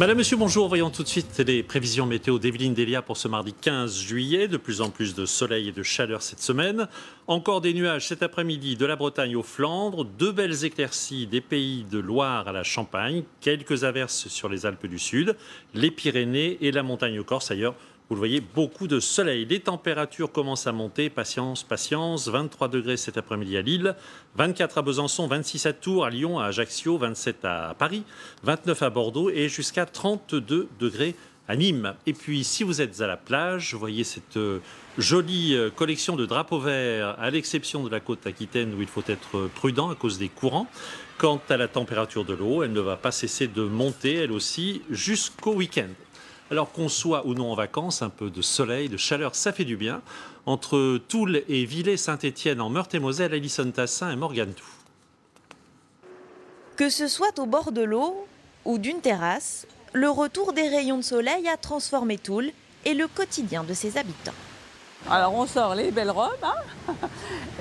Madame, monsieur, bonjour. Voyons tout de suite les prévisions météo d'Evelyne Delia pour ce mardi 15 juillet. De plus en plus de soleil et de chaleur cette semaine. Encore des nuages cet après-midi de la Bretagne aux Flandres. De belles éclaircies des pays de Loire à la Champagne. Quelques averses sur les Alpes du Sud, les Pyrénées et la montagne corse. Ailleurs, vous le voyez, beaucoup de soleil. Les températures commencent à monter. Patience, patience. 23 degrés cet après-midi à Lille, 24 à Besançon, 26 à Tours, à Lyon, à Ajaccio, 27 à Paris, 29 à Bordeaux et jusqu'à 32 degrés à Nîmes. Et puis, si vous êtes à la plage, vous voyez cette jolie collection de drapeaux verts, à l'exception de la côte aquitaine où il faut être prudent à cause des courants. Quant à la température de l'eau, elle ne va pas cesser de monter, elle aussi, jusqu'au week-end. Alors qu'on soit ou non en vacances, un peu de soleil, de chaleur, ça fait du bien. Entre Toul et Villers-Saint-Étienne en Meurthe-et-Moselle, Alison Tassin et Morgane Tout. Que ce soit au bord de l'eau ou d'une terrasse, le retour des rayons de soleil a transformé Toul et le quotidien de ses habitants. Alors on sort les belles robes, hein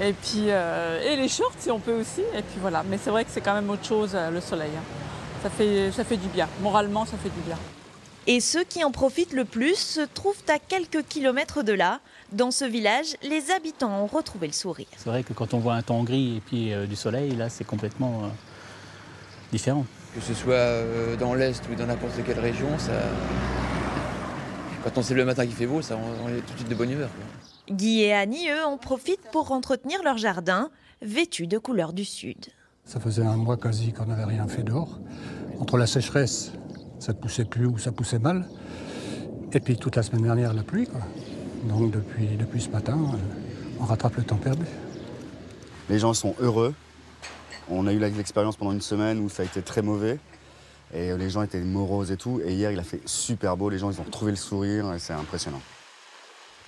et puis et les shorts si on peut aussi, et puis voilà. Mais c'est vrai que c'est quand même autre chose le soleil. Hein. Ça fait du bien, moralement ça fait du bien. Et ceux qui en profitent le plus se trouvent à quelques kilomètres de là. Dans ce village, les habitants ont retrouvé le sourire. C'est vrai que quand on voit un temps gris et puis du soleil, là c'est complètement différent. Que ce soit dans l'Est ou dans n'importe quelle région, quand on se lève le matin qu'il fait beau, on est tout de suite de bonne humeur. Guy et Annie, eux, en profitent pour entretenir leur jardin, vêtus de couleurs du Sud. Ça faisait un mois quasi qu'on n'avait rien fait dehors. Entre la sécheresse, ça poussait plus ou ça poussait mal. Et puis toute la semaine dernière, la pluie, quoi. Donc depuis ce matin, on rattrape le temps perdu. Les gens sont heureux. On a eu l'expérience pendant une semaine où ça a été très mauvais. Et les gens étaient moroses et tout. Et hier, il a fait super beau. Les gens, ils ont retrouvé le sourire et c'est impressionnant.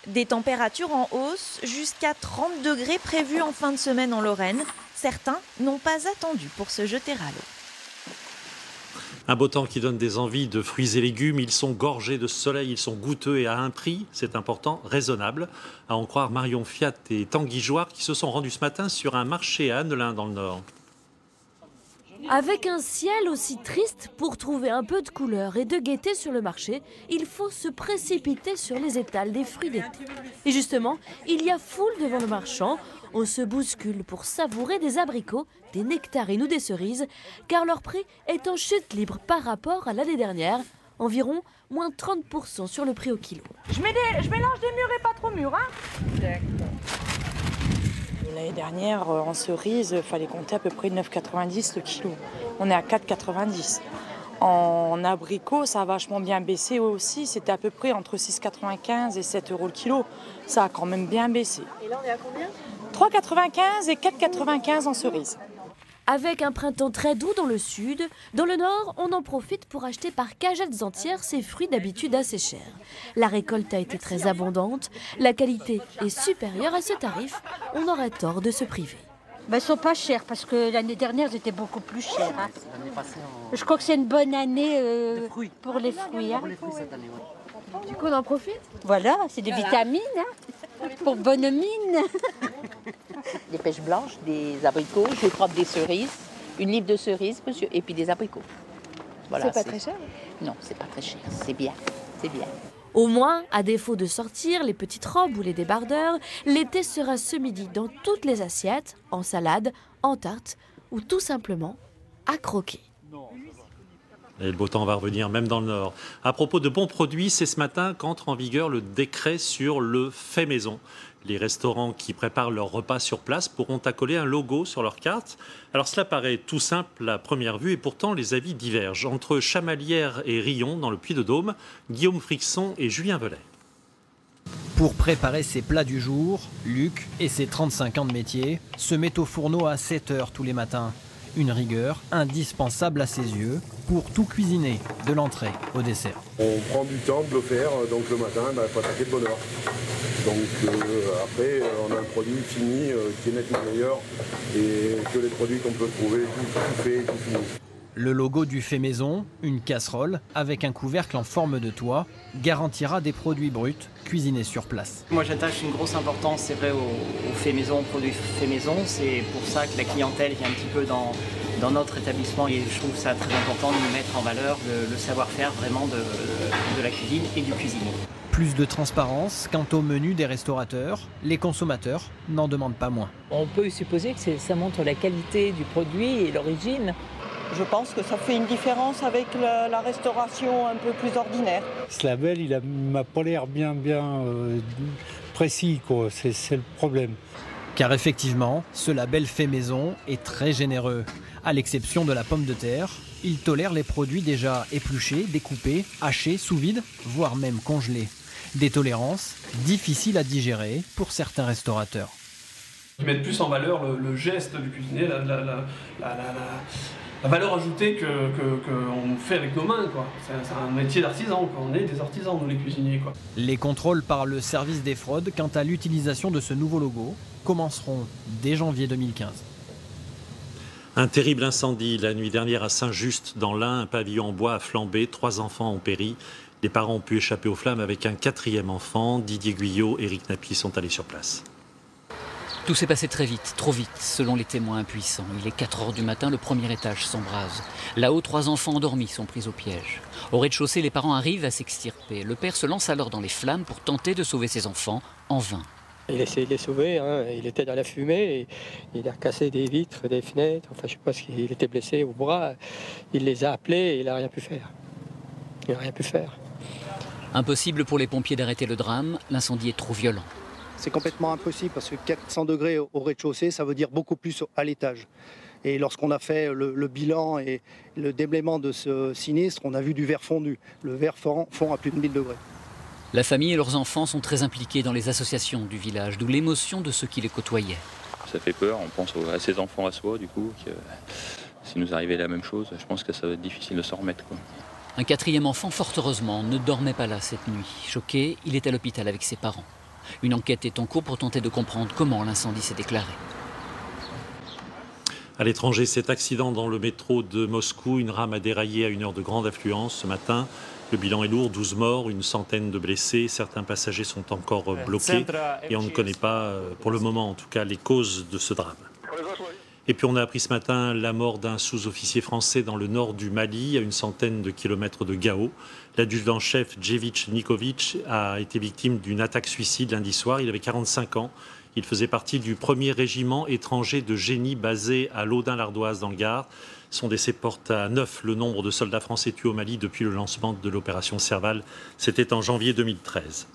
Des températures en hausse, jusqu'à 30 degrés prévus en fin de semaine en Lorraine. Certains n'ont pas attendu pour se jeter à l'eau. Un beau temps qui donne des envies de fruits et légumes. Ils sont gorgés de soleil, ils sont goûteux et à un prix, c'est important, raisonnable. À en croire Marion Fiat et Tanguy Jouard qui se sont rendus ce matin sur un marché à Annelin dans le Nord. Avec un ciel aussi triste, pour trouver un peu de couleur et de gaieté sur le marché, il faut se précipiter sur les étals des fruits d'été. Et justement, il y a foule devant le marchand. On se bouscule pour savourer des abricots, des nectarines ou des cerises, car leur prix est en chute libre par rapport à l'année dernière, environ moins 30% sur le prix au kilo. Je mélange des mûrs et pas trop mûrs, hein. D'accord. L'année dernière, en cerise, il fallait compter à peu près 9,90 le kilo. On est à 4,90. En abricot, ça a vachement bien baissé aussi. C'était à peu près entre 6,95 et 7 € le kilo. Ça a quand même bien baissé. Et là, on est à combien ? 3,95 et 4,95 en cerise. Avec un printemps très doux dans le sud, dans le nord, on en profite pour acheter par cagettes entières ces fruits d'habitude assez chers. La récolte a été très abondante, la qualité est supérieure à ce tarif, on aurait tort de se priver. Ils ne sont pas chers parce que l'année dernière, ils étaient beaucoup plus chers. Hein. Je crois que c'est une bonne année pour les fruits. Hein. Du coup, on en profite ? Voilà, c'est des vitamines hein, pour bonne mine. Des pêches blanches, des abricots, je vais prendre des cerises, une livre de cerises, monsieur, et puis des abricots. Voilà, c'est pas très cher ? Non, c'est pas très cher, c'est bien, c'est bien. Au moins, à défaut de sortir les petites robes ou les débardeurs, l'été sera ce midi dans toutes les assiettes, en salade, en tarte ou tout simplement à croquer. Et le beau temps va revenir même dans le Nord. À propos de bons produits, c'est ce matin qu'entre en vigueur le décret sur le fait maison. Les restaurants qui préparent leurs repas sur place pourront accoler un logo sur leur carte. Alors cela paraît tout simple à première vue et pourtant les avis divergent. Entre Chamalières et Rion dans le Puy-de-Dôme, Guillaume Frixon et Julien Velay. Pour préparer ses plats du jour, Luc et ses 35 ans de métier se met au fourneau à 7 h tous les matins. Une rigueur indispensable à ses yeux pour tout cuisiner, de l'entrée au dessert. On prend du temps de le faire, donc le matin, il faut attaquer de bonne heure. Donc après, on a un produit fini qui est nettement meilleur et que les produits qu'on peut trouver tout fait, tout fini. Le logo du fait maison, une casserole avec un couvercle en forme de toit, garantira des produits bruts cuisinés sur place. Moi j'attache une grosse importance, c'est vrai, au fait maison, aux produits fait maison. C'est pour ça que la clientèle vient un petit peu dans dans notre établissement et je trouve ça très important de mettre en valeur le savoir-faire vraiment de la cuisine et du cuisinier. Plus de transparence quant au menu des restaurateurs, les consommateurs n'en demandent pas moins. On peut supposer que ça montre la qualité du produit et l'origine. Je pense que ça fait une différence avec la restauration un peu plus ordinaire. Ce label, il m'a pas l'air bien précis, quoi. C'est le problème. Car effectivement, ce label fait maison est très généreux. À l'exception de la pomme de terre, il tolère les produits déjà épluchés, découpés, hachés, sous vide, voire même congelés. Des tolérances difficiles à digérer pour certains restaurateurs. Ils mettent plus en valeur le geste du cuisinier, la valeur ajoutée qu'on fait avec nos mains, quoi. C'est un métier d'artisan, quoi. On est des artisans, nous les cuisiniers, quoi. Les contrôles par le service des fraudes quant à l'utilisation de ce nouveau logo commenceront dès janvier 2015. Un terrible incendie la nuit dernière à Saint-Just dans l'Ain. Un pavillon en bois a flambé, 3 enfants ont péri. Les parents ont pu échapper aux flammes avec un 4e enfant. Didier Guyot, Éric Nappi sont allés sur place. Tout s'est passé très vite, trop vite, selon les témoins impuissants. Il est 4 h du matin, le premier étage s'embrase. Là-haut, 3 enfants endormis sont pris au piège. Au rez-de-chaussée, les parents arrivent à s'extirper. Le père se lance alors dans les flammes pour tenter de sauver ses enfants, en vain. Il essayait de les sauver, hein. Il était dans la fumée, et il a cassé des vitres, des fenêtres, enfin je sais pas s'il était blessé au bras. Il les a appelés et il n'a rien pu faire. Il n'a rien pu faire. Impossible pour les pompiers d'arrêter le drame, l'incendie est trop violent. C'est complètement impossible parce que 400 degrés au rez-de-chaussée, ça veut dire beaucoup plus à l'étage. Et lorsqu'on a fait le bilan et le déblaiement de ce sinistre, on a vu du verre fondu. Le verre fond à plus de 1000 degrés. La famille et leurs enfants sont très impliqués dans les associations du village, d'où l'émotion de ceux qui les côtoyaient. Ça fait peur, on pense à ses enfants à soi, du coup, que s'il nous arrivait la même chose, je pense que ça va être difficile de s'en remettre, quoi. Un 4e enfant, fort heureusement, ne dormait pas là cette nuit. Choqué, il est à l'hôpital avec ses parents. Une enquête est en cours pour tenter de comprendre comment l'incendie s'est déclaré. À l'étranger, cet accident dans le métro de Moscou, une rame a déraillé à une heure de grande affluence ce matin. Le bilan est lourd, 12 morts, une centaine de blessés. Certains passagers sont encore bloqués et on ne connaît pas, pour le moment en tout cas, les causes de ce drame. Et puis on a appris ce matin la mort d'un sous-officier français dans le nord du Mali, à une centaine de kilomètres de Gao. L'adjudant-chef Djevic Nikovic a été victime d'une attaque suicide lundi soir. Il avait 45 ans. Il faisait partie du 1er régiment étranger de génie basé à Laudun-l'Ardoise dans le Gard. Son décès porte à 9 le nombre de soldats français tués au Mali depuis le lancement de l'opération Serval. C'était en janvier 2013.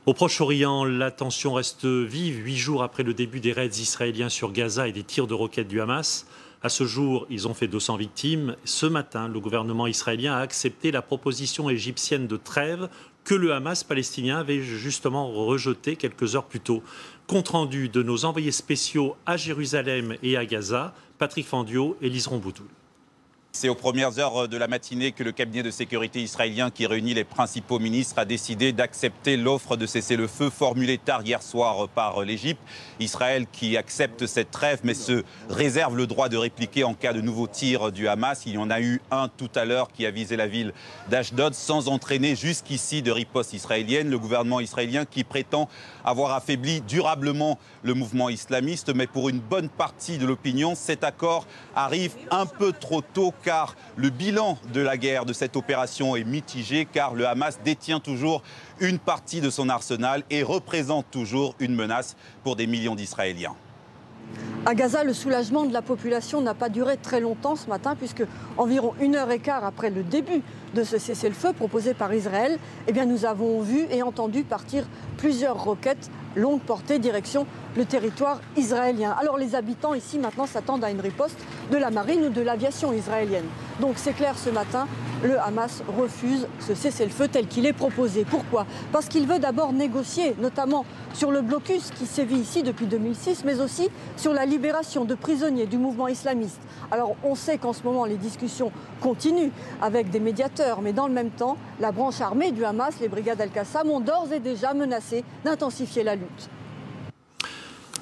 Au Proche-Orient, la tension reste vive 8 jours après le début des raids israéliens sur Gaza et des tirs de roquettes du Hamas. À ce jour, ils ont fait 200 victimes. Ce matin, le gouvernement israélien a accepté la proposition égyptienne de trêve que le Hamas palestinien avait justement rejetée quelques heures plus tôt. Compte rendu de nos envoyés spéciaux à Jérusalem et à Gaza, Patrick Fandiot et Lise Romboutoul. C'est aux premières heures de la matinée que le cabinet de sécurité israélien qui réunit les principaux ministres a décidé d'accepter l'offre de cessez-le-feu formulée tard hier soir par l'Égypte. Israël qui accepte cette trêve mais se réserve le droit de répliquer en cas de nouveaux tirs du Hamas. Il y en a eu un tout à l'heure qui a visé la ville d'Ashdod sans entraîner jusqu'ici de riposte israélienne. Le gouvernement israélien qui prétend avoir affaibli durablement le mouvement islamiste. Mais pour une bonne partie de l'opinion, cet accord arrive un peu trop tôt car le bilan de la guerre, de cette opération est mitigé car le Hamas détient toujours une partie de son arsenal et représente toujours une menace pour des millions d'Israéliens. À Gaza, le soulagement de la population n'a pas duré très longtemps ce matin puisque environ 1h15 après le début de ce cessez-le-feu proposé par Israël, nous avons vu et entendu partir plusieurs roquettes longue portée direction le territoire israélien. Alors les habitants ici maintenant s'attendent à une riposte de la marine ou de l'aviation israélienne. Donc c'est clair, ce matin, le Hamas refuse ce cessez-le-feu tel qu'il est proposé. Pourquoi? Parce qu'il veut d'abord négocier, notamment sur le blocus qui sévit ici depuis 2006, mais aussi sur la libération de prisonniers du mouvement islamiste. Alors on sait qu'en ce moment les discussions continuent avec des médiateurs, mais dans le même temps, la branche armée du Hamas, les brigades Al-Qassam, ont d'ores et déjà menacé d'intensifier la lutte.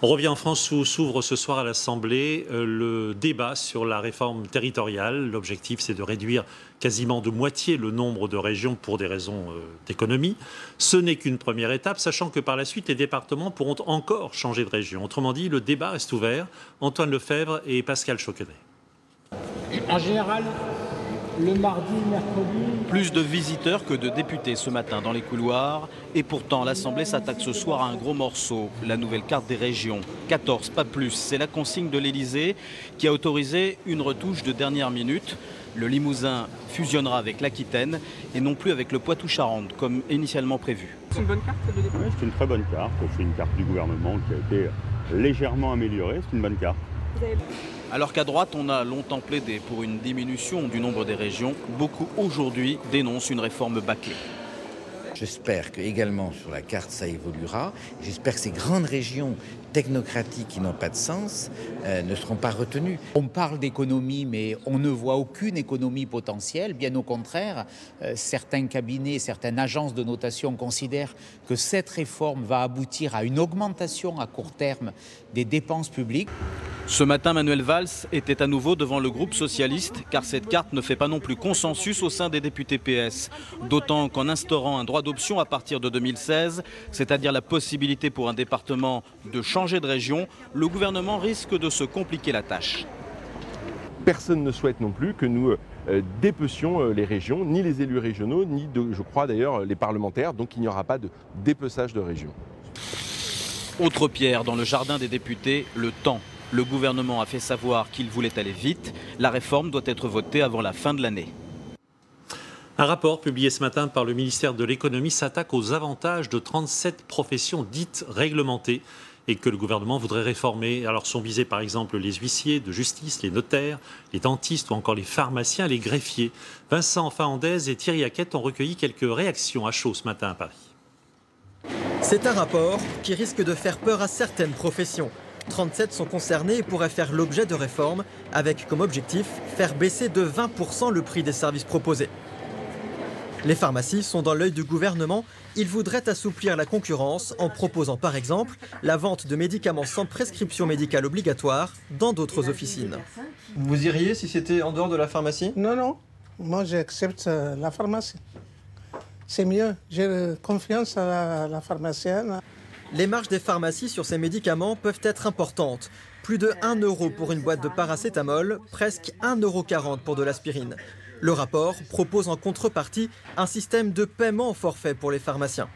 On revient en France où s'ouvre ce soir à l'Assemblée le débat sur la réforme territoriale. L'objectif, c'est de réduire quasiment de moitié le nombre de régions pour des raisons d'économie. Ce n'est qu'une première étape, sachant que par la suite, les départements pourront encore changer de région. Autrement dit, le débat reste ouvert. Antoine Lefebvre et Pascal Choquenet. En général, le mardi, mercredi... Plus de visiteurs que de députés ce matin dans les couloirs. Et pourtant, l'Assemblée s'attaque ce soir à un gros morceau, la nouvelle carte des régions. 14, pas plus. C'est la consigne de l'Élysée qui a autorisé une retouche de dernière minute. Le Limousin fusionnera avec l'Aquitaine et non plus avec le Poitou-Charentes, comme initialement prévu. C'est une bonne carte de dépôt ? C'est une très bonne carte. C'est une carte du gouvernement qui a été légèrement améliorée. C'est une bonne carte. Alors qu'à droite, on a longtemps plaidé pour une diminution du nombre des régions, beaucoup aujourd'hui dénoncent une réforme bâclée. J'espère que également sur la carte ça évoluera. J'espère que ces grandes régions technocratiques qui n'ont pas de sens ne seront pas retenues. On parle d'économie, mais on ne voit aucune économie potentielle. Bien au contraire, certains cabinets, certaines agences de notation considèrent que cette réforme va aboutir à une augmentation à court terme des dépenses publiques. Ce matin, Manuel Valls était à nouveau devant le groupe socialiste, car cette carte ne fait pas non plus consensus au sein des députés PS. D'autant qu'en instaurant un droit d'option à partir de 2016, c'est-à-dire la possibilité pour un département de changer de région, le gouvernement risque de se compliquer la tâche. Personne ne souhaite non plus que nous dépecions les régions, ni les élus régionaux, ni, je crois d'ailleurs, les parlementaires. Donc il n'y aura pas de dépeçage de régions. Autre pierre dans le jardin des députés, le temps. Le gouvernement a fait savoir qu'il voulait aller vite. La réforme doit être votée avant la fin de l'année. Un rapport publié ce matin par le ministère de l'économie s'attaque aux avantages de 37 professions dites réglementées et que le gouvernement voudrait réformer. Alors sont visés par exemple les huissiers de justice, les notaires, les dentistes ou encore les pharmaciens, les greffiers. Vincent Fahandez et Thierry Hackett ont recueilli quelques réactions à chaud ce matin à Paris. C'est un rapport qui risque de faire peur à certaines professions. 37 sont concernés et pourraient faire l'objet de réformes, avec comme objectif faire baisser de 20% le prix des services proposés. Les pharmacies sont dans l'œil du gouvernement. Ils voudraient assouplir la concurrence en proposant par exemple la vente de médicaments sans prescription médicale obligatoire dans d'autres officines. Vous iriez si c'était en dehors de la pharmacie ? Non, non. Moi, j'accepte la pharmacie. C'est mieux. J'ai confiance à la pharmacienne. Les marges des pharmacies sur ces médicaments peuvent être importantes. Plus de 1 € pour une boîte de paracétamol, presque 1,40 € pour de l'aspirine. Le rapport propose en contrepartie un système de paiement au forfait pour les pharmaciens.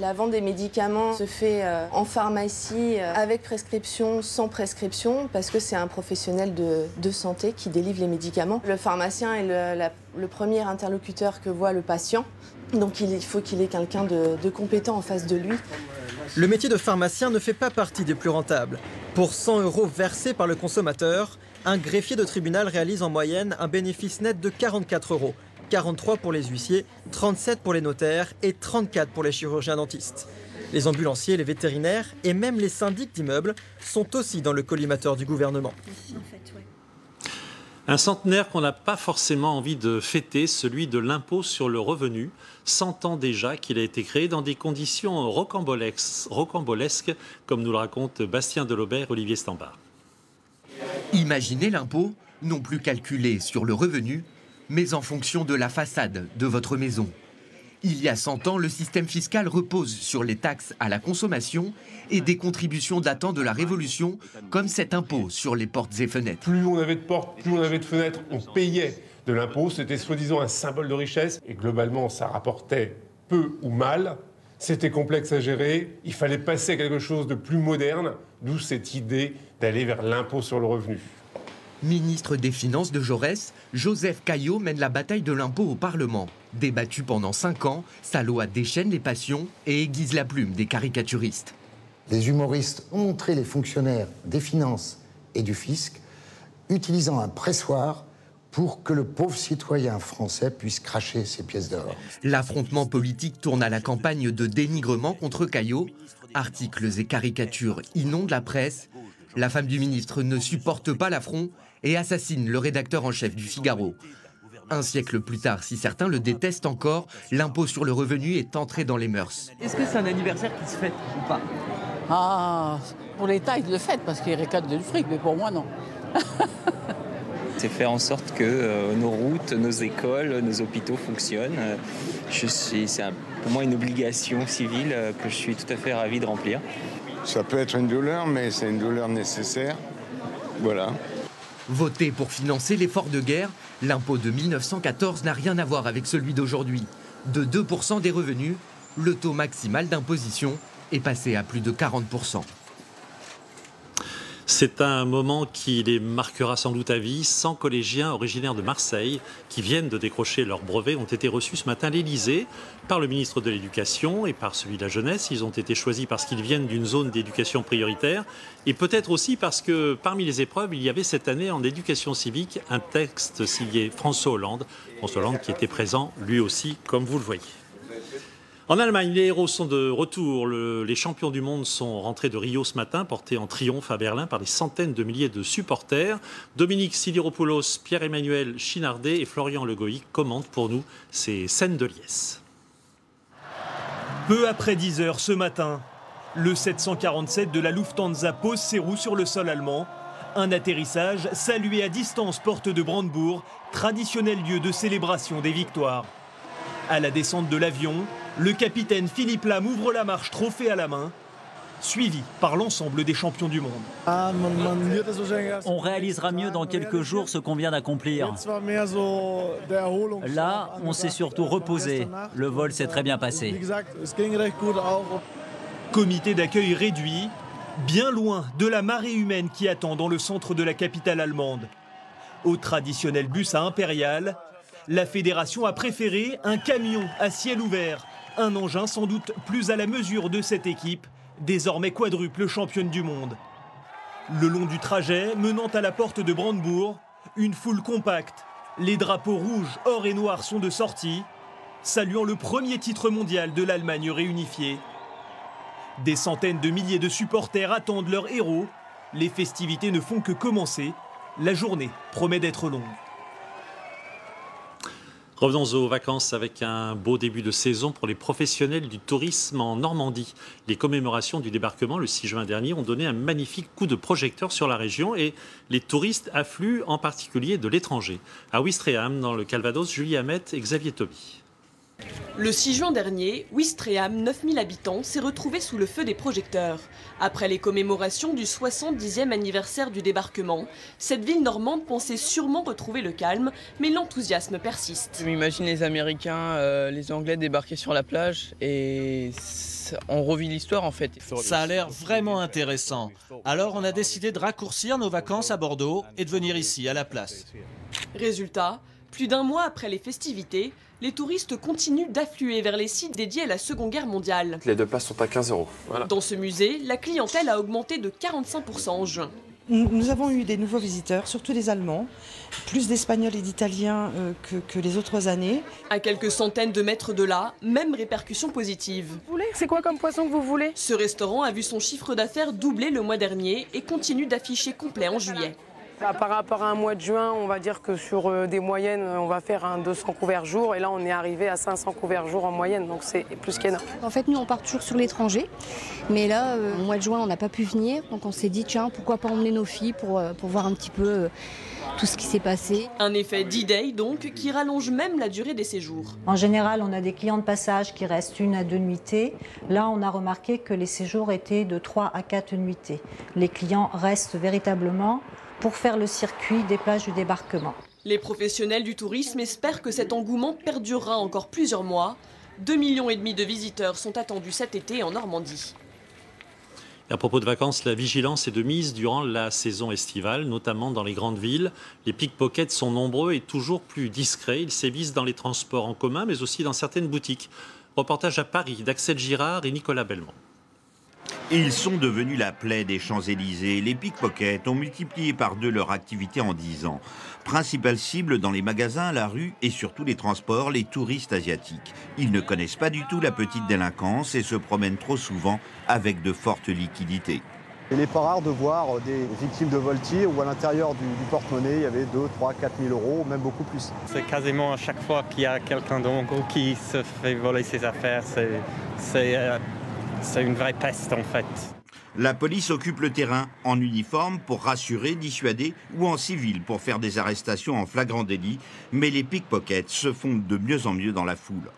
La vente des médicaments se fait en pharmacie avec prescription, sans prescription, parce que c'est un professionnel de santé qui délivre les médicaments. Le pharmacien est le premier interlocuteur que voit le patient, donc il faut qu'il ait quelqu'un de compétent en face de lui. Le métier de pharmacien ne fait pas partie des plus rentables. Pour 100 € versés par le consommateur, un greffier de tribunal réalise en moyenne un bénéfice net de 44 €. 43 pour les huissiers, 37 pour les notaires et 34 pour les chirurgiens dentistes. Les ambulanciers, les vétérinaires et même les syndics d'immeubles sont aussi dans le collimateur du gouvernement. Un centenaire qu'on n'a pas forcément envie de fêter, celui de l'impôt sur le revenu. 100 ans déjà qu'il a été créé dans des conditions rocambolesques, comme nous le racontent Bastien Delobert et Olivier Stambard. Imaginez l'impôt, non plus calculé sur le revenu, mais en fonction de la façade de votre maison. Il y a 100 ans, le système fiscal repose sur les taxes à la consommation et des contributions datant de la Révolution, comme cet impôt sur les portes et fenêtres. Plus on avait de portes, plus on avait de fenêtres, on payait de l'impôt. C'était soi-disant un symbole de richesse et globalement, ça rapportait peu ou mal. C'était complexe à gérer. Il fallait passer à quelque chose de plus moderne, d'où cette idée d'aller vers l'impôt sur le revenu. Ministre des Finances de Jaurès, Joseph Caillot mène la bataille de l'impôt au Parlement. Débattu pendant 5 ans, sa loi déchaîne les passions et aiguise la plume des caricaturistes. Les humoristes ont montré les fonctionnaires des finances et du fisc utilisant un pressoir pour que le pauvre citoyen français puisse cracher ses pièces d'or. L'affrontement politique tourne à la campagne de dénigrement contre Caillot. Articles et caricatures inondent la presse. La femme du ministre ne supporte pas l'affront et assassine le rédacteur en chef du Figaro. Un siècle plus tard, si certains le détestent encore, l'impôt sur le revenu est entré dans les mœurs. Est-ce que c'est un anniversaire qui se fête ou pas? Ah, pour l'État, ils le fêtent parce qu'ils récoltent du fric, mais pour moi, non. C'est faire en sorte que nos routes, nos écoles, nos hôpitaux fonctionnent. C'est pour moi une obligation civile que je suis tout à fait ravi de remplir. Ça peut être une douleur, mais c'est une douleur nécessaire. Voilà. Voté pour financer l'effort de guerre, l'impôt de 1914 n'a rien à voir avec celui d'aujourd'hui. De 2% des revenus, le taux maximal d'imposition est passé à plus de 40%. C'est un moment qui les marquera sans doute à vie. 100 collégiens originaires de Marseille qui viennent de décrocher leur brevet ont été reçus ce matin à l'Élysée par le ministre de l'Éducation et par celui de la Jeunesse. Ils ont été choisis parce qu'ils viennent d'une zone d'éducation prioritaire et peut-être aussi parce que parmi les épreuves, il y avait cette année en éducation civique un texte signé François Hollande. François Hollande qui était présent lui aussi, comme vous le voyez. En Allemagne, les héros sont de retour. Les champions du monde sont rentrés de Rio ce matin, portés en triomphe à Berlin par des centaines de milliers de supporters. Dominique Sidiropoulos, Pierre-Emmanuel Chinardet et Florian Legoïc commentent pour nous ces scènes de liesse. Peu après 10 heures ce matin, le 747 de la Lufthansa pose ses roues sur le sol allemand. Un atterrissage salué à distance porte de Brandebourg, traditionnel lieu de célébration des victoires. À la descente de l'avion, le capitaine Philippe Lam ouvre la marche trophée à la main, suivi par l'ensemble des champions du monde. On réalisera mieux dans quelques jours ce qu'on vient d'accomplir. Là, on s'est surtout reposé. Le vol s'est très bien passé. Comité d'accueil réduit, bien loin de la marée humaine qui attend dans le centre de la capitale allemande. Au traditionnel bus à Impérial, la fédération a préféré un camion à ciel ouvert, un engin sans doute plus à la mesure de cette équipe, désormais quadruple championne du monde. Le long du trajet, menant à la porte de Brandebourg, une foule compacte. Les drapeaux rouges, or et noirs sont de sortie, saluant le premier titre mondial de l'Allemagne réunifiée. Des centaines de milliers de supporters attendent leurs héros. Les festivités ne font que commencer. La journée promet d'être longue. Revenons aux vacances avec un beau début de saison pour les professionnels du tourisme en Normandie. Les commémorations du débarquement le 6 juin dernier ont donné un magnifique coup de projecteur sur la région et les touristes affluent en particulier de l'étranger. À Ouistreham, dans le Calvados, Julie Hamet et Xavier Toby. Le 6 juin dernier, Ouistreham, 9000 habitants, s'est retrouvé sous le feu des projecteurs. Après les commémorations du 70e anniversaire du débarquement, cette ville normande pensait sûrement retrouver le calme, mais l'enthousiasme persiste. Je m'imagine les Américains, les Anglais débarquer sur la plage et on revit l'histoire en fait. Ça a l'air vraiment intéressant. Alors on a décidé de raccourcir nos vacances à Bordeaux et de venir ici, à la place. Résultat, plus d'un mois après les festivités, les touristes continuent d'affluer vers les sites dédiés à la Seconde Guerre mondiale. Les 2 places sont à 15 €. Voilà. Dans ce musée, la clientèle a augmenté de 45% en juin. Nous avons eu des nouveaux visiteurs, surtout des Allemands, plus d'Espagnols et d'Italiens que les autres années. À quelques centaines de mètres de là, même répercussion positive. C'est quoi comme poisson que vous voulez? Ce restaurant a vu son chiffre d'affaires doubler le mois dernier et continue d'afficher complet en juillet. Par rapport à un mois de juin, on va dire que sur des moyennes, on va faire un 200 couverts jour. Et là, on est arrivé à 500 couverts jour en moyenne, donc c'est plus qu'énorme. En fait, nous, on part toujours sur l'étranger. Mais là, au mois de juin, on n'a pas pu venir. Donc on s'est dit, tiens, pourquoi pas emmener nos filles pour voir un petit peu tout ce qui s'est passé. Un effet D-Day, donc, qui rallonge même la durée des séjours. En général, on a des clients de passage qui restent 1 à 2 nuitées. Là, on a remarqué que les séjours étaient de 3 à 4 nuitées. Les clients restent véritablement pour faire le circuit des plages du débarquement. Les professionnels du tourisme espèrent que cet engouement perdurera encore plusieurs mois. 2,5 millions de visiteurs sont attendus cet été en Normandie. À propos de vacances, la vigilance est de mise durant la saison estivale, notamment dans les grandes villes. Les pickpockets sont nombreux et toujours plus discrets. Ils sévissent dans les transports en commun, mais aussi dans certaines boutiques. Reportage à Paris d'Axel Girard et Nicolas Belmont. Ils sont devenus la plaie des Champs-Élysées. Les pickpockets ont multiplié par 2 leur activité en 10 ans. Principale cible dans les magasins, la rue et surtout les transports, les touristes asiatiques. Ils ne connaissent pas du tout la petite délinquance et se promènent trop souvent avec de fortes liquidités. Il n'est pas rare de voir des victimes de vol-tir où à l'intérieur du porte-monnaie, il y avait 2, 3, 4 000 €, même beaucoup plus. C'est quasiment à chaque fois qu'il y a quelqu'un dans mon groupe qui se fait voler ses affaires. C'est une vraie peste en fait. La police occupe le terrain en uniforme pour rassurer, dissuader ou en civil pour faire des arrestations en flagrant délit. Mais les pickpockets se font de mieux en mieux dans la foule.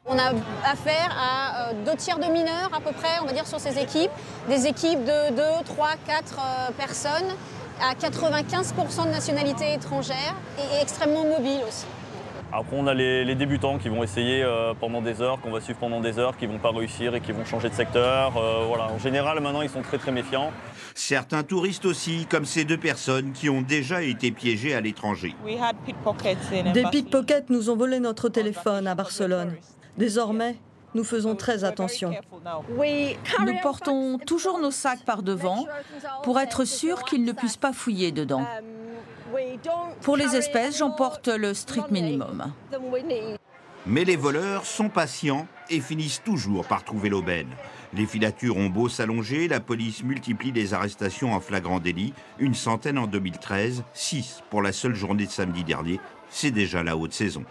On a affaire à 2 tiers de mineurs à peu près, on va dire, sur ces équipes. Des équipes de 2, 3, 4 personnes à 95% de nationalité étrangère et extrêmement mobile aussi. Après, on a les débutants qui vont essayer pendant des heures, qu'on va suivre pendant des heures, qui ne vont pas réussir et qui vont changer de secteur. Voilà. En général, maintenant, ils sont très méfiants. Certains touristes aussi, comme ces deux personnes qui ont déjà été piégées à l'étranger. Des pickpockets nous ont volé notre téléphone à Barcelone. Désormais, nous faisons très attention. Nous portons toujours nos sacs par devant pour être sûrs qu'ils ne puissent pas fouiller dedans. Pour les espèces, j'emporte le strict minimum. Mais les voleurs sont patients et finissent toujours par trouver l'aubaine. Les filatures ont beau s'allonger, la police multiplie les arrestations en flagrant délit. Une centaine en 2013, 6 pour la seule journée de samedi dernier. C'est déjà la haute saison.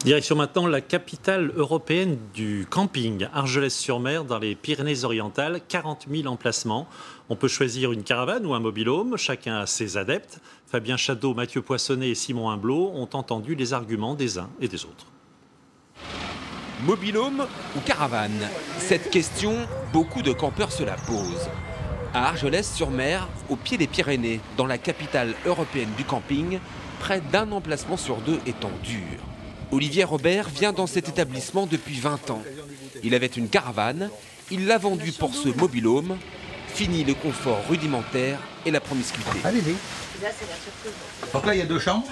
Direction maintenant la capitale européenne du camping, Argelès-sur-Mer, dans les Pyrénées-Orientales. 40 000 emplacements. On peut choisir une caravane ou un mobil-home, chacun a ses adeptes. Fabien Chadeau, Mathieu Poissonnet et Simon Humblot ont entendu les arguments des uns et des autres. Mobil-home ou caravane? Cette question, beaucoup de campeurs se la posent. À Argelès-sur-Mer, au pied des Pyrénées, dans la capitale européenne du camping, près d'un emplacement sur deux est en dur. Olivier Robert vient dans cet établissement depuis 20 ans. Il avait une caravane, il l'a vendue pour ce mobil-home. Fini le confort rudimentaire et la promiscuité. Allez-y. Donc là, il y a 2 chambres.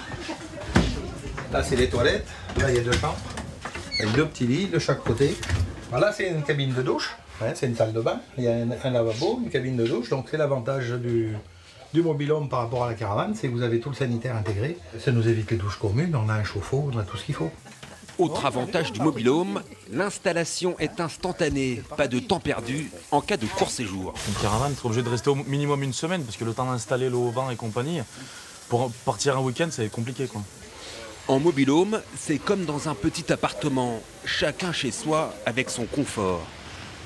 Là, c'est les toilettes. Là, il y a 2 chambres. Avec 2 petits lits de chaque côté. Voilà, c'est une cabine de douche. Ouais, c'est une salle de bain. Il y a un lavabo, une cabine de douche. Donc c'est l'avantage du mobil-home par rapport à la caravane, c'est que vous avez tout le sanitaire intégré. Ça nous évite les douches communes, on a un chauffe-eau, on a tout ce qu'il faut. Autre avantage du mobil-home, l'installation est instantanée, pas de temps perdu en cas de court séjour. Une caravane, tu es obligé de rester au minimum une semaine parce que le temps d'installer le haut-vent et compagnie, pour partir un week-end, c'est compliqué, quoi. En mobil-home, c'est comme dans un petit appartement, chacun chez soi avec son confort,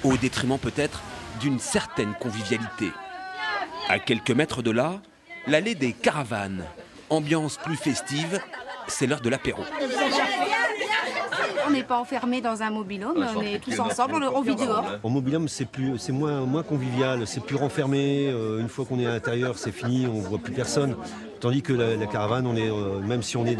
au détriment peut-être d'une certaine convivialité. À quelques mètres de là, l'allée des caravanes. Ambiance plus festive, c'est l'heure de l'apéro. On n'est pas enfermé dans un mobil-home, on est tous ensemble, on vit dehors. En mobil-home, c'est moins convivial, c'est plus renfermé. Une fois qu'on est à l'intérieur, c'est fini, on ne voit plus personne. Tandis que la caravane, même si on est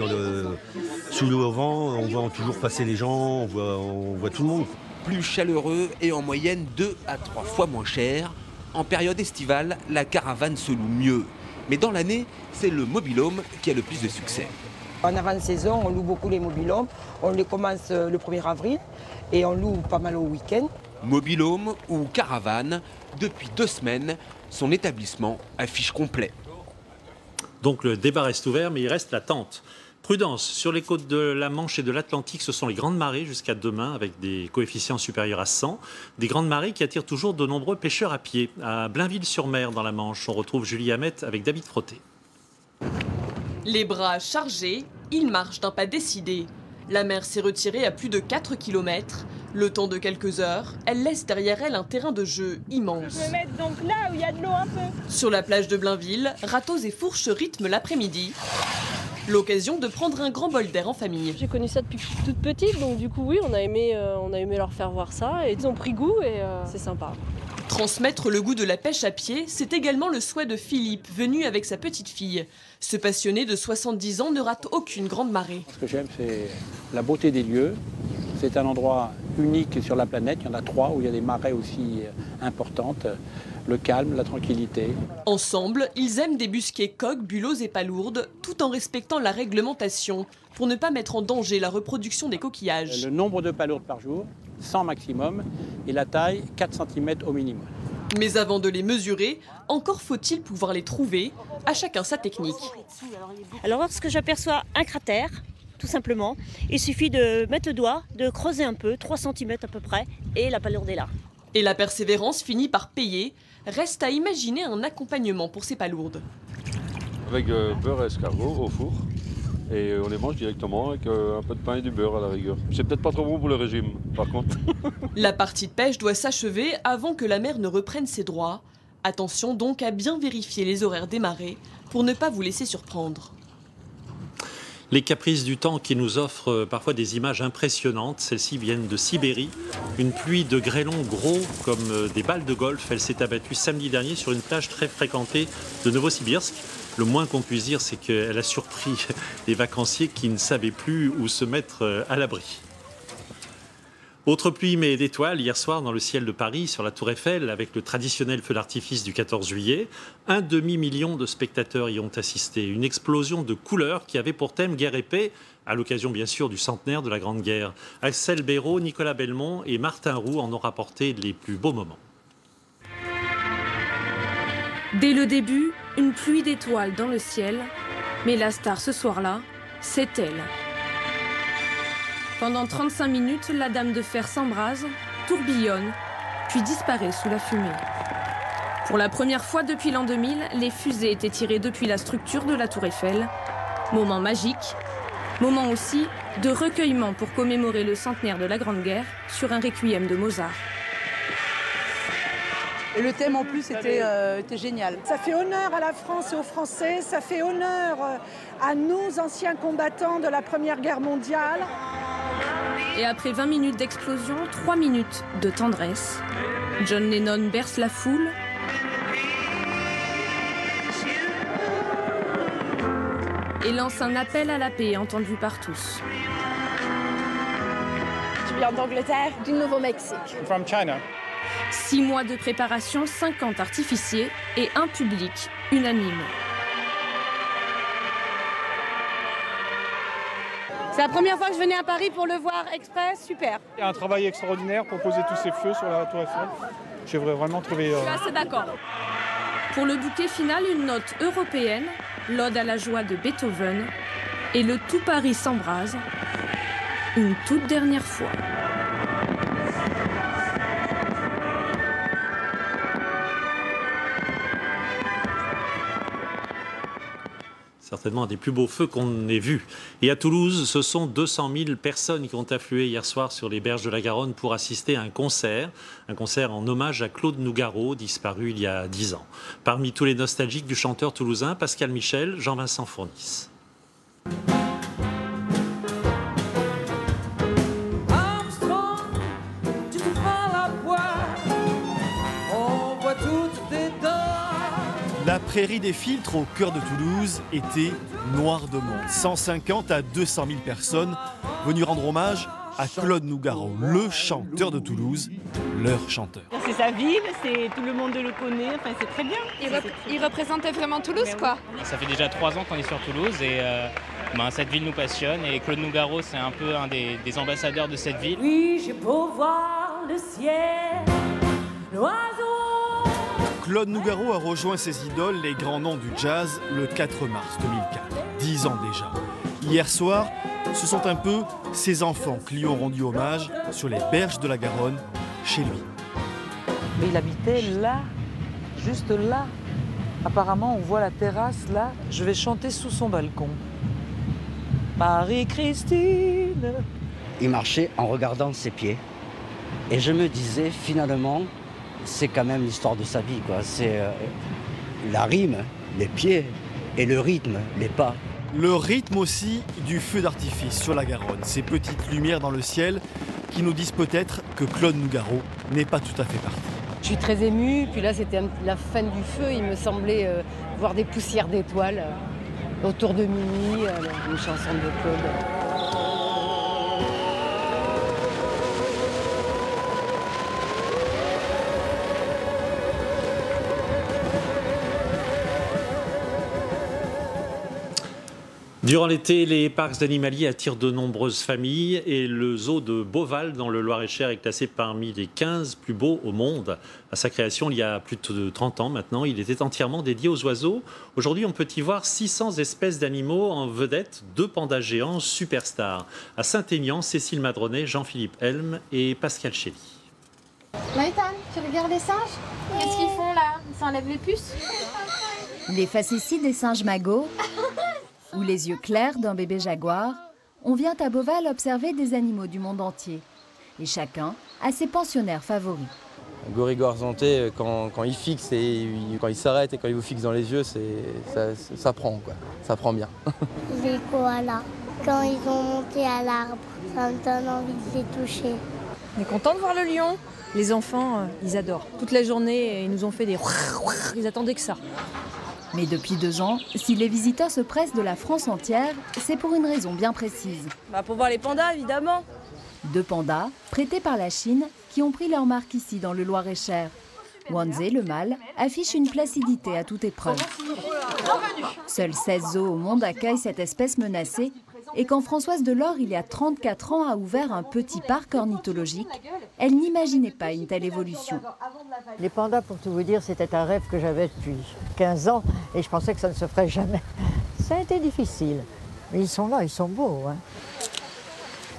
sous le vent, on voit toujours passer les gens, on voit tout le monde. Plus chaleureux et en moyenne 2 à 3 fois moins cher. En période estivale, la caravane se loue mieux. Mais dans l'année, c'est le mobil-home qui a le plus de succès. En avant-saison, on loue beaucoup les mobil-homes. On les commence le 1er avril et on loue pas mal au week-end. Mobil-home ou caravane, depuis 2 semaines, son établissement affiche complet. Donc le débat reste ouvert, mais il reste la tente. Prudence, sur les côtes de la Manche et de l'Atlantique, ce sont les grandes marées jusqu'à demain avec des coefficients supérieurs à 100. Des grandes marées qui attirent toujours de nombreux pêcheurs à pied. À Blainville-sur-Mer, dans la Manche, on retrouve Julie Hamet avec David Frotté. Les bras chargés, ils marchent d'un pas décidé. La mer s'est retirée à plus de 4 km. Le temps de quelques heures, elle laisse derrière elle un terrain de jeu immense. Je vais mettre donc là où il y a de l'eau un peu. Sur la plage de Blainville, râteaux et fourches rythment l'après-midi. L'occasion de prendre un grand bol d'air en famille. J'ai connu ça depuis toute petite, donc du coup oui, on a aimé leur faire voir ça et ils ont pris goût et c'est sympa. Transmettre le goût de la pêche à pied, c'est également le souhait de Philippe, venu avec sa petite fille. Ce passionné de 70 ans ne rate aucune grande marée. Ce que j'aime, c'est la beauté des lieux. C'est un endroit unique sur la planète. Il y en a 3 où il y a des marées aussi importantes. Le calme, la tranquillité. Ensemble, ils aiment débusquer coques, bulots et palourdes, tout en respectant la réglementation, pour ne pas mettre en danger la reproduction des coquillages. Le nombre de palourdes par jour, 100 maximum, et la taille, 4 cm au minimum. Mais avant de les mesurer, encore faut-il pouvoir les trouver, à chacun sa technique. Alors lorsque j'aperçois un cratère, tout simplement, il suffit de mettre le doigt, de creuser un peu, 3 cm à peu près, et la palourde est là. Et la persévérance finit par payer. Reste à imaginer un accompagnement pour ces palourdes. Avec beurre et escargot au four. Et on les mange directement avec un peu de pain et du beurre à la rigueur. C'est peut-être pas trop bon pour le régime, par contre. La partie de pêche doit s'achever avant que la mer ne reprenne ses droits. Attention donc à bien vérifier les horaires des marées pour ne pas vous laisser surprendre. Les caprices du temps qui nous offrent parfois des images impressionnantes. Celles-ci viennent de Sibérie. Une pluie de grêlons gros comme des balles de golf. Elle s'est abattue samedi dernier sur une plage très fréquentée de Novosibirsk. Le moins qu'on puisse dire, c'est qu'elle a surpris les vacanciers qui ne savaient plus où se mettre à l'abri. Autre pluie mais d'étoiles hier soir dans le ciel de Paris, sur la Tour Eiffel, avec le traditionnel feu d'artifice du 14 juillet. 1 demi-million de spectateurs y ont assisté. Une explosion de couleurs qui avait pour thème guerre et paix, à l'occasion bien sûr du centenaire de la Grande Guerre. Axel Béraud, Nicolas Belmont et Martin Roux en ont rapporté les plus beaux moments. Dès le début, une pluie d'étoiles dans le ciel. Mais la star ce soir-là, c'est elle. Pendant 35 minutes, la Dame de Fer s'embrase, tourbillonne, puis disparaît sous la fumée. Pour la première fois depuis l'an 2000, les fusées étaient tirées depuis la structure de la Tour Eiffel. Moment magique, moment aussi de recueillement pour commémorer le centenaire de la Grande Guerre sur un requiem de Mozart. Et le thème en plus était génial. Ça fait honneur à la France et aux Français, ça fait honneur à nos anciens combattants de la Première Guerre mondiale. Et après 20 minutes d'explosion, 3 minutes de tendresse. John Lennon berce la foule. Et lance un appel à la paix entendu par tous. Je viens d'Angleterre, du Nouveau-Mexique. From China. 6 mois de préparation, 50 artificiers et un public unanime. C'est la première fois que je venais à Paris pour le voir exprès, super. Il y a un travail extraordinaire pour poser tous ces feux sur la Tour Eiffel. J'ai vraiment trouvé... Je suis assez d'accord. Pour le bouquet final, une note européenne, l'Ode à la joie de Beethoven, et le tout Paris s'embrase, une toute dernière fois. Certainement un des plus beaux feux qu'on ait vus. Et à Toulouse, ce sont 200 000 personnes qui ont afflué hier soir sur les berges de la Garonne pour assister à un concert en hommage à Claude Nougaro, disparu il y a 10 ans. Parmi tous les nostalgiques du chanteur toulousain, Pascal Michel, Jean-Vincent Fournis. La prairie des Filtres, au cœur de Toulouse, était noire de monde. 150 à 200 000 personnes venues rendre hommage à Claude Nougaro, le chanteur de Toulouse, leur chanteur. C'est sa ville, tout le monde le connaît, enfin, c'est très bien. Il représentait vraiment Toulouse, quoi. Ça fait déjà 3 ans qu'on est sur Toulouse et cette ville nous passionne. Et Claude Nougaro, c'est un peu un des ambassadeurs de cette ville. Oui, j'ai beau voir le ciel, l'oiseau. Claude Nougaro a rejoint ses idoles, les grands noms du jazz, le 4 mars 2004. 10 ans déjà. Hier soir, ce sont un peu ses enfants qui lui ont rendu hommage sur les berges de la Garonne, chez lui. Mais il habitait là, juste là. Apparemment, on voit la terrasse là. Je vais chanter sous son balcon. Marie-Christine. Il marchait en regardant ses pieds. Et je me disais, finalement, c'est quand même l'histoire de sa vie, quoi. C'est la rime, les pieds, et le rythme, les pas. Le rythme aussi du feu d'artifice sur la Garonne, ces petites lumières dans le ciel qui nous disent peut-être que Claude Nougaro n'est pas tout à fait parti. Je suis très émue, puis là c'était la fin du feu, il me semblait voir des poussières d'étoiles autour de minuit, une chanson de Claude. Durant l'été, les parcs animaliers attirent de nombreuses familles et le zoo de Beauval dans le Loir-et-Cher est classé parmi les 15 plus beaux au monde. À sa création, il y a plus de 30 ans maintenant, il était entièrement dédié aux oiseaux. Aujourd'hui, on peut y voir 600 espèces d'animaux en vedette, 2 pandas géants superstars. À Saint-Aignan, Cécile Madronet, Jean-Philippe Helm et Pascal Chély. Maïtan, tu regardes les singes? Qu'est-ce qu'ils font là? Ils s'enlèvent les puces? Les facéties des singes magots ou les yeux clairs d'un bébé jaguar, on vient à Beauval observer des animaux du monde entier. Et chacun a ses pensionnaires favoris. Gorigo argenté, quand il fixe et quand il s'arrête et quand il vous fixe dans les yeux, ça prend, quoi. Ça prend bien. Les koalas, quand ils ont monté à l'arbre, ça me donne envie de les toucher. On est content de voir le lion. Les enfants, ils adorent. Toute la journée, ils nous ont fait des... Ils attendaient que ça. Mais depuis 2 ans, si les visiteurs se pressent de la France entière, c'est pour une raison bien précise. Pour voir les pandas, évidemment. 2 pandas, prêtés par la Chine, qui ont pris leur marque ici dans le Loir-et-Cher. Wanzé, le mâle, affiche une placidité à toute épreuve. Seuls 16 zoos au monde accueillent cette espèce menacée. Et quand Françoise Delors, il y a 34 ans, a ouvert un petit parc ornithologique, elle n'imaginait pas une telle évolution. Les pandas, pour tout vous dire, c'était un rêve que j'avais depuis 15 ans et je pensais que ça ne se ferait jamais. Ça a été difficile, mais ils sont là, ils sont beaux. Hein.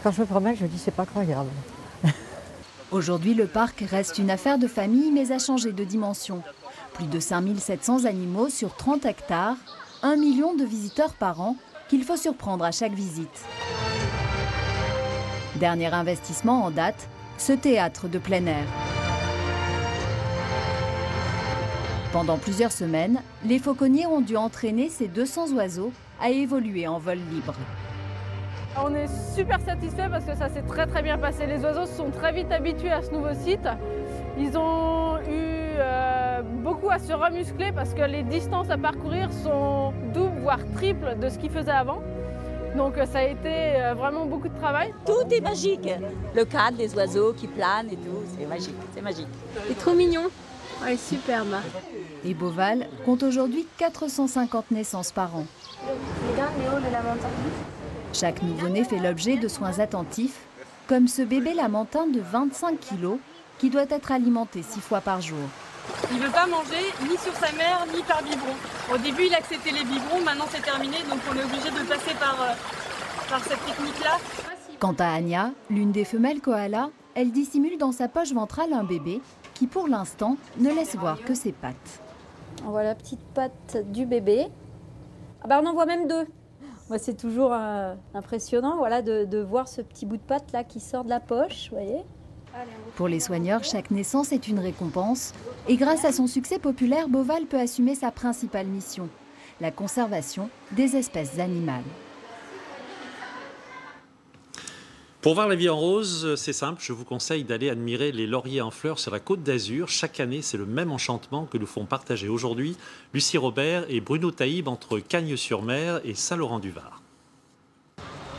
Quand je me promène, je me dis c'est pas croyable. Aujourd'hui, le parc reste une affaire de famille, mais a changé de dimension. Plus de 5700 animaux sur 30 hectares, 1 million de visiteurs par an, qu'il faut surprendre à chaque visite. Dernier investissement en date, ce théâtre de plein air. Pendant plusieurs semaines, les fauconniers ont dû entraîner ces 200 oiseaux à évoluer en vol libre. On est super satisfaits parce que ça s'est très bien passé. Les oiseaux se sont très vite habitués à ce nouveau site. Ils ont eu beaucoup à se remuscler parce que les distances à parcourir sont doubles, voire triples de ce qu'ils faisaient avant. Donc ça a été vraiment beaucoup de travail. Tout est magique. Le cadre, les oiseaux qui planent et tout, c'est magique, c'est magique. Il est trop mignon. Ouais, superbe. Et Beauval compte aujourd'hui 450 naissances par an. Regarde Léo, le lamentin. Chaque nouveau-né fait l'objet de soins attentifs, comme ce bébé lamentin de 25 kg qui doit être alimenté 6 fois par jour. Il ne veut pas manger ni sur sa mère ni par biberon. Au début, il acceptait les biberons, maintenant c'est terminé, donc on est obligé de passer par cette technique-là. Quant à Anya, l'une des femelles koalas, elle dissimule dans sa poche ventrale un bébé qui, pour l'instant, ne laisse voir que ses pattes. On voit la petite patte du bébé. On en voit même 2. Moi, c'est toujours impressionnant voilà, de voir ce petit bout de patte là qui sort de la poche, vous voyez. Pour les soigneurs, chaque naissance est une récompense. Et grâce à son succès populaire, Beauval peut assumer sa principale mission, la conservation des espèces animales. Pour voir la vie en rose, c'est simple, je vous conseille d'aller admirer les lauriers en fleurs sur la Côte d'Azur. Chaque année, c'est le même enchantement que nous font partager aujourd'hui Lucie Robert et Bruno Taïb entre Cagnes-sur-Mer et Saint-Laurent-du-Var.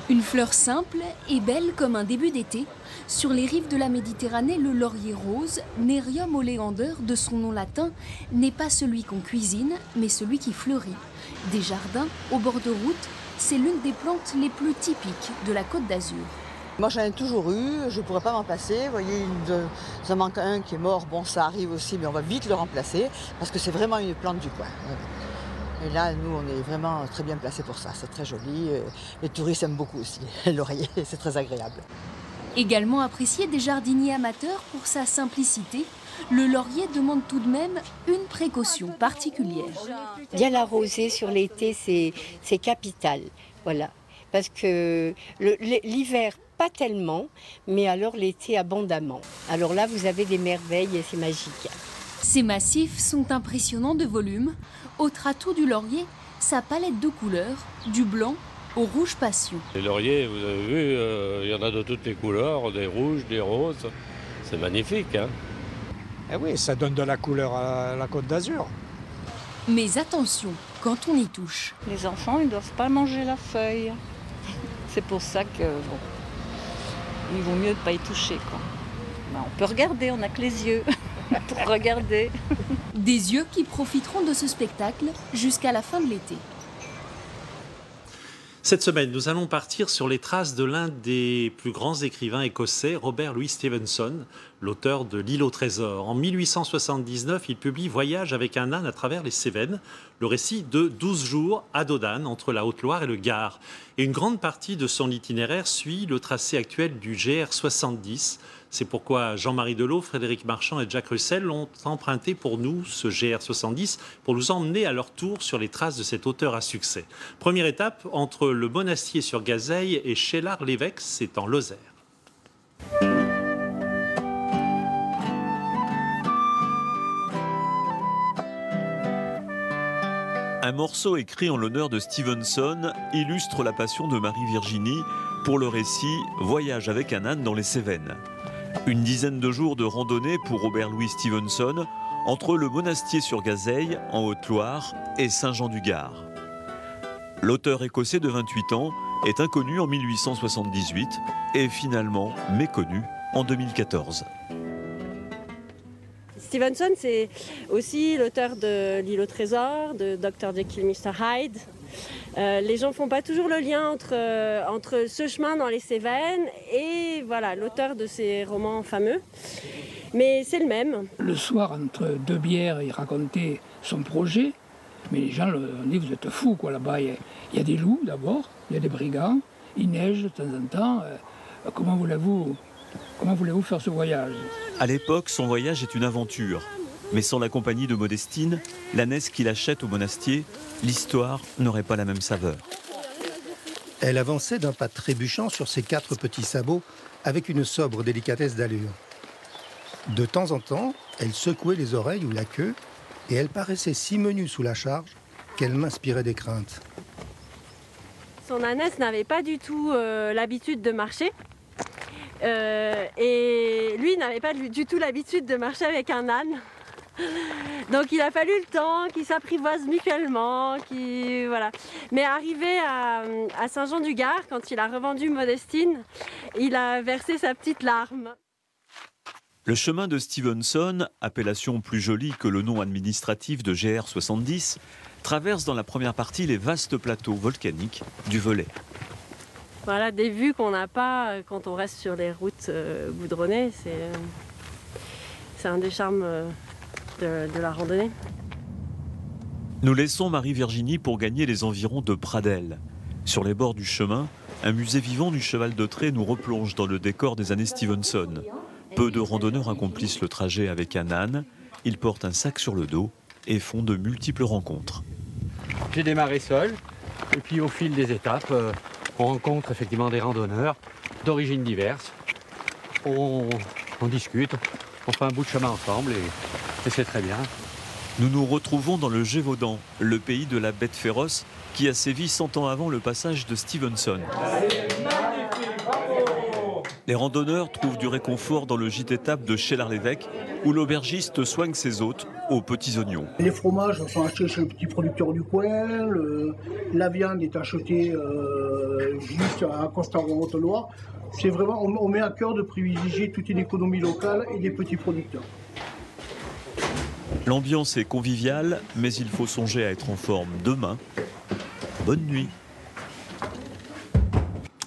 Une fleur simple et belle comme un début d'été. Sur les rives de la Méditerranée, le laurier rose, Nerium oleander de son nom latin, n'est pas celui qu'on cuisine, mais celui qui fleurit. Des jardins, au bord de route, c'est l'une des plantes les plus typiques de la Côte d'Azur. Moi j'en ai toujours eu, je ne pourrais pas m'en passer. Vous voyez, il en manque un qui est mort, bon ça arrive aussi, mais on va vite le remplacer parce que c'est vraiment une plante du coin. Et là, nous, on est vraiment très bien placés pour ça, c'est très joli. Les touristes aiment beaucoup aussi le laurier, c'est très agréable. Également apprécié des jardiniers amateurs pour sa simplicité, le laurier demande tout de même une précaution particulière. Bien l'arroser sur l'été, c'est capital, voilà. Parce que l'hiver, pas tellement, mais alors l'été abondamment. Alors là, vous avez des merveilles et c'est magique. Ces massifs sont impressionnants de volume. Autre atout du laurier, sa palette de couleurs, du blanc au rouge passion. Les lauriers, vous avez vu, il y en a de toutes les couleurs, des rouges, des roses. C'est magnifique, hein? Eh oui, ça donne de la couleur à la Côte d'Azur. Mais attention, quand on y touche. Les enfants, ils ne doivent pas manger la feuille. C'est pour ça que, bon, il vaut mieux ne pas y toucher, quoi. Ben, on peut regarder, on n'a que les yeux pour regarder. Des yeux qui profiteront de ce spectacle jusqu'à la fin de l'été. Cette semaine, nous allons partir sur les traces de l'un des plus grands écrivains écossais, Robert Louis Stevenson, l'auteur de L'île au trésor. En 1879, il publie Voyage avec un âne à travers les Cévennes, le récit de 12 jours à dos d'âne entre la Haute-Loire et le Gard. Et une grande partie de son itinéraire suit le tracé actuel du GR70. C'est pourquoi Jean-Marie Delot, Frédéric Marchand et Jacques Russell ont emprunté pour nous ce GR70 pour nous emmener à leur tour sur les traces de cet auteur à succès. Première étape, entre le Monastier sur Gazeille et Cheylard-l'Évêque, c'est en Lozère. Un morceau écrit en l'honneur de Stevenson illustre la passion de Marie-Virginie pour le récit « Voyage avec un âne dans les Cévennes ». Une dizaine de jours de randonnée pour Robert Louis Stevenson entre le Monastier-sur-Gazeille, en Haute-Loire, et Saint-Jean-du-Gard. L'auteur écossais de 28 ans est inconnu en 1878 et finalement méconnu en 2014. Stevenson, c'est aussi l'auteur de L'île au trésor, de Dr. Jekyll, Mr. Hyde. Les gens ne font pas toujours le lien entre ce chemin dans les Cévennes et voilà, l'auteur de ces romans fameux. Mais c'est le même. Le soir, entre deux bières, il racontait son projet. Mais les gens lui ont dit, vous êtes fous, quoi, là-bas. Il y a des loups, d'abord, il y a des brigands, il neige de temps en temps. Comment voulez-vous faire ce voyage? À l'époque, son voyage est une aventure. Mais sans la compagnie de Modestine, l'ânesse qu'il achète au monastier, l'histoire n'aurait pas la même saveur. Elle avançait d'un pas trébuchant sur ses 4 petits sabots avec une sobre délicatesse d'allure. De temps en temps, elle secouait les oreilles ou la queue et elle paraissait si menue sous la charge qu'elle m'inspirait des craintes. Son ânesse n'avait pas du tout l'habitude de marcher. Et lui n'avait pas du tout l'habitude de marcher avec un âne. Donc il a fallu le temps qu'ils s'apprivoisent mutuellement, voilà. Mais arrivé à Saint-Jean-du-Gard, quand il a revendu Modestine, il a versé sa petite larme. Le chemin de Stevenson, appellation plus jolie que le nom administratif de GR70, traverse dans la première partie les vastes plateaux volcaniques du Velay. Voilà, des vues qu'on n'a pas quand on reste sur les routes goudronnées, c'est un des charmes de la randonnée. Nous laissons Marie-Virginie pour gagner les environs de Pradelles. Sur les bords du chemin, un musée vivant du cheval de trait nous replonge dans le décor des années Stevenson. Peu de randonneurs accomplissent le trajet avec un âne. Ils portent un sac sur le dos et font de multiples rencontres. J'ai démarré seul, et puis au fil des étapes, on rencontre effectivement des randonneurs d'origines diverses. On discute, on fait un bout de chemin ensemble et c'est très bien. Nous nous retrouvons dans le Gévaudan, le pays de la bête féroce qui a sévi 100 ans avant le passage de Stevenson. Les randonneurs trouvent du réconfort dans le gîte étape de Chélard-l'Évêque, où l'aubergiste soigne ses hôtes aux petits oignons. Les fromages sont achetés chez le petit producteur du coin, la viande est achetée juste à Constant en Haute-Loire. C'est vraiment, on met à cœur de privilégier toute une économie locale et des petits producteurs. L'ambiance est conviviale, mais il faut songer à être en forme demain. Bonne nuit.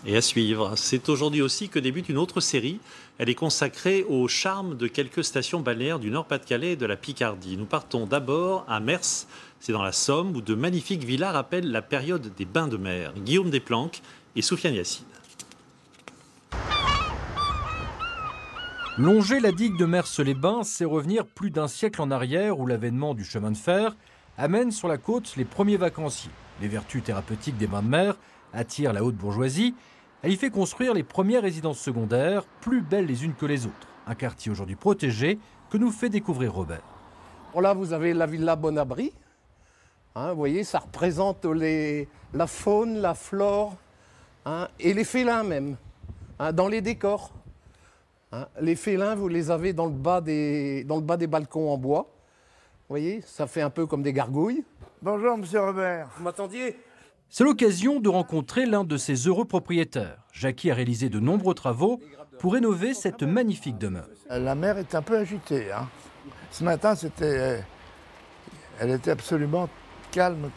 Et à suivre, c'est aujourd'hui aussi que débute une autre série. Elle est consacrée au charme de quelques stations balnéaires du Nord-Pas-de-Calais et de la Picardie. Nous partons d'abord à Mers, c'est dans la Somme, où de magnifiques villas rappellent la période des bains de mer. Guillaume Desplanques et Soufiane Yassine. Longer la digue de Mers-les-Bains, c'est revenir plus d'un siècle en arrière où l'avènement du chemin de fer amène sur la côte les premiers vacanciers. Les vertus thérapeutiques des bains de mer attirent la haute bourgeoisie. Elle y fait construire les premières résidences secondaires, plus belles les unes que les autres. Un quartier aujourd'hui protégé que nous fait découvrir Robert. Là, vous avez la villa Bon-Abri. Vous voyez, ça représente la faune, la flore et les félins même, dans les décors. Les félins, vous les avez dans le bas des balcons en bois. Vous voyez, ça fait un peu comme des gargouilles. Bonjour, monsieur Robert. Vous m'attendiez ? C'est l'occasion de rencontrer l'un de ses heureux propriétaires. Jackie a réalisé de nombreux travaux pour rénover cette magnifique demeure. La mer est un peu agitée. Ce matin, elle était absolument calme.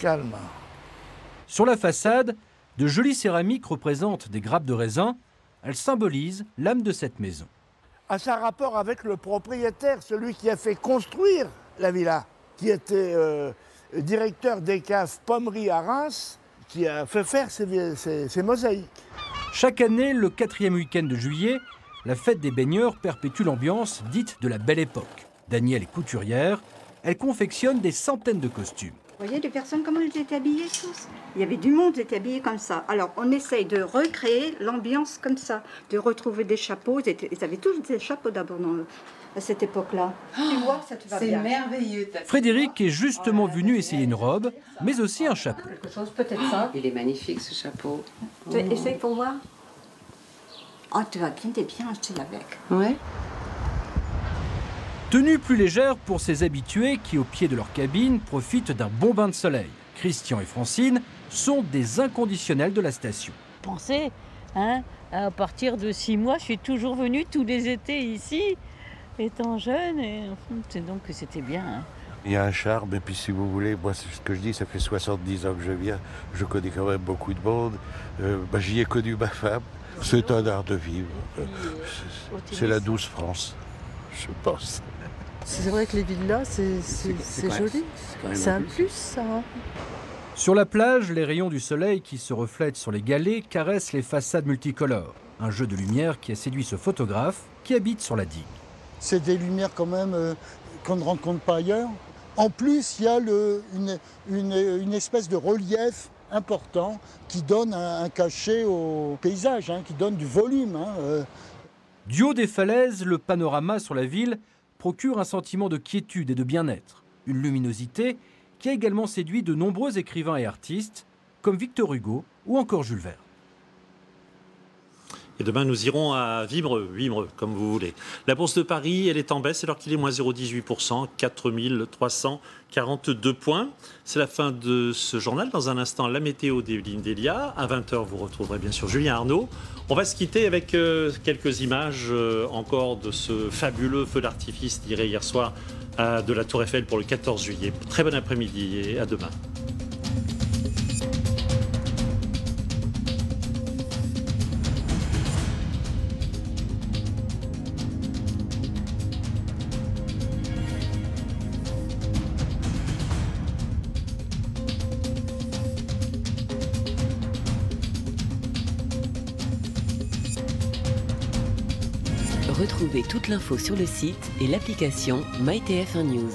Sur la façade, de jolies céramiques représentent des grappes de raisin. Elles symbolisent l'âme de cette maison. Ça a rapport avec le propriétaire, celui qui a fait construire la villa, qui était directeur des caves Pommery à Reims, qui a fait faire ces mosaïques. Chaque année, le 4e week-end de juillet, la fête des baigneurs perpétue l'ambiance dite de la belle époque. Danielle est couturière, elle confectionne des centaines de costumes. Vous voyez les personnes, comment elles étaient habillées tous? Il y avait du monde qui était habillé comme ça. Alors on essaye de recréer l'ambiance comme ça, de retrouver des chapeaux. Ils avaient tous des chapeaux d'abord à cette époque-là. Tu vois, ça te va bien. C'est merveilleux. Frédéric est justement venu essayer une robe, mais aussi un chapeau. Quelque chose, peut-être ça. Il est magnifique ce chapeau. Tu essayes pour voir. Oh, tu vas bien, t'es bien acheté avec. Ouais. Tenue plus légère pour ces habitués qui, au pied de leur cabine, profitent d'un bon bain de soleil. Christian et Francine sont des inconditionnels de la station. Pensez, hein, à partir de 6 mois, je suis toujours venue tous les étés ici, étant jeune, et c'est donc que c'était bien. Hein. Il y a un charme, et puis si vous voulez, moi c'est ce que je dis, ça fait 70 ans que je viens, je connais quand même beaucoup de monde, j'y ai connu ma femme, c'est un art de vivre, c'est la douce France, je pense. C'est vrai que les villas, c'est joli, c'est un plus ça. Sur la plage, les rayons du soleil qui se reflètent sur les galets caressent les façades multicolores. Un jeu de lumière qui a séduit ce photographe qui habite sur la digue. C'est des lumières quand même qu'on ne rencontre pas ailleurs. En plus, il y a une espèce de relief important qui donne un cachet au paysage, qui donne du volume. Du haut des falaises, le panorama sur la ville procure un sentiment de quiétude et de bien-être. Une luminosité qui a également séduit de nombreux écrivains et artistes, comme Victor Hugo ou encore Jules Verne. Et demain, nous irons à Vimreux, comme vous voulez. La bourse de Paris, elle est en baisse alors qu'il est moins 0,18%, 4342 points. C'est la fin de ce journal. Dans un instant, la météo d'Evelyne Delia. À 20h, vous retrouverez bien sûr Julien Arnaud. On va se quitter avec quelques images encore de ce fabuleux feu d'artifice tiré hier soir de la Tour Eiffel pour le 14 juillet. Très bon après-midi et à demain. Retrouvez toute l'info sur le site et l'application MyTF1 News.